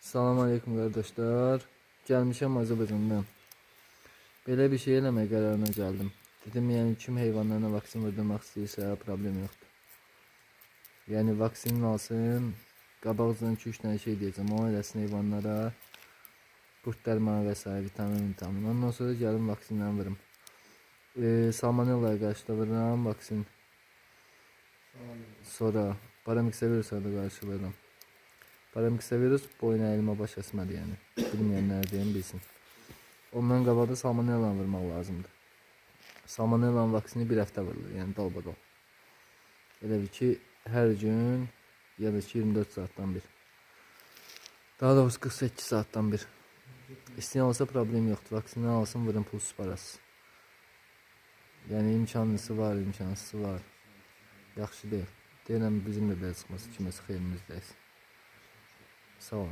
Salam aleyküm kardeşler. Gelmişəm Azərbaycandan. Belə bir şey eləmək qərarına gəldim. Dedim, yəni kim heyvanlarına vaksin vurdurmaq istəyirsə problem yoxdur. Yəni vaksinin alsın, qabağızdan 2-3 dənə şey deyəcəm. O eləsin heyvanlara, qurd dərmanı və s. vitamin. Ondan sonra gəlin vaksinlə vurum. Salmonella'ya qarşı da vururam vaksin. Sonra paramiksevirus'a da qarşı vururam. Paramiksevirus boyun əyilmə baş əsmədir, yəni. Bilməyənlər deyim, bilsin. Ondan qabaqda salmonella vurmaq lazımdır. Salmonella vaksini bir həftə vurulur, yəni dalbadal. Elə bir ki, hər gün ya da ki 24 saatdan bir. Daha doğrusu 48 saatdan bir. İstəyən olsa problem yoxdur. Vaksini alsın, vurun, pulsuz parasız. Yəni imkanlısı var, imkansızı var. Yaxşı deyil. Deyirəm, bizim də belə çıxması kiməsə xeyrimiz deyilsin. Sağ olun.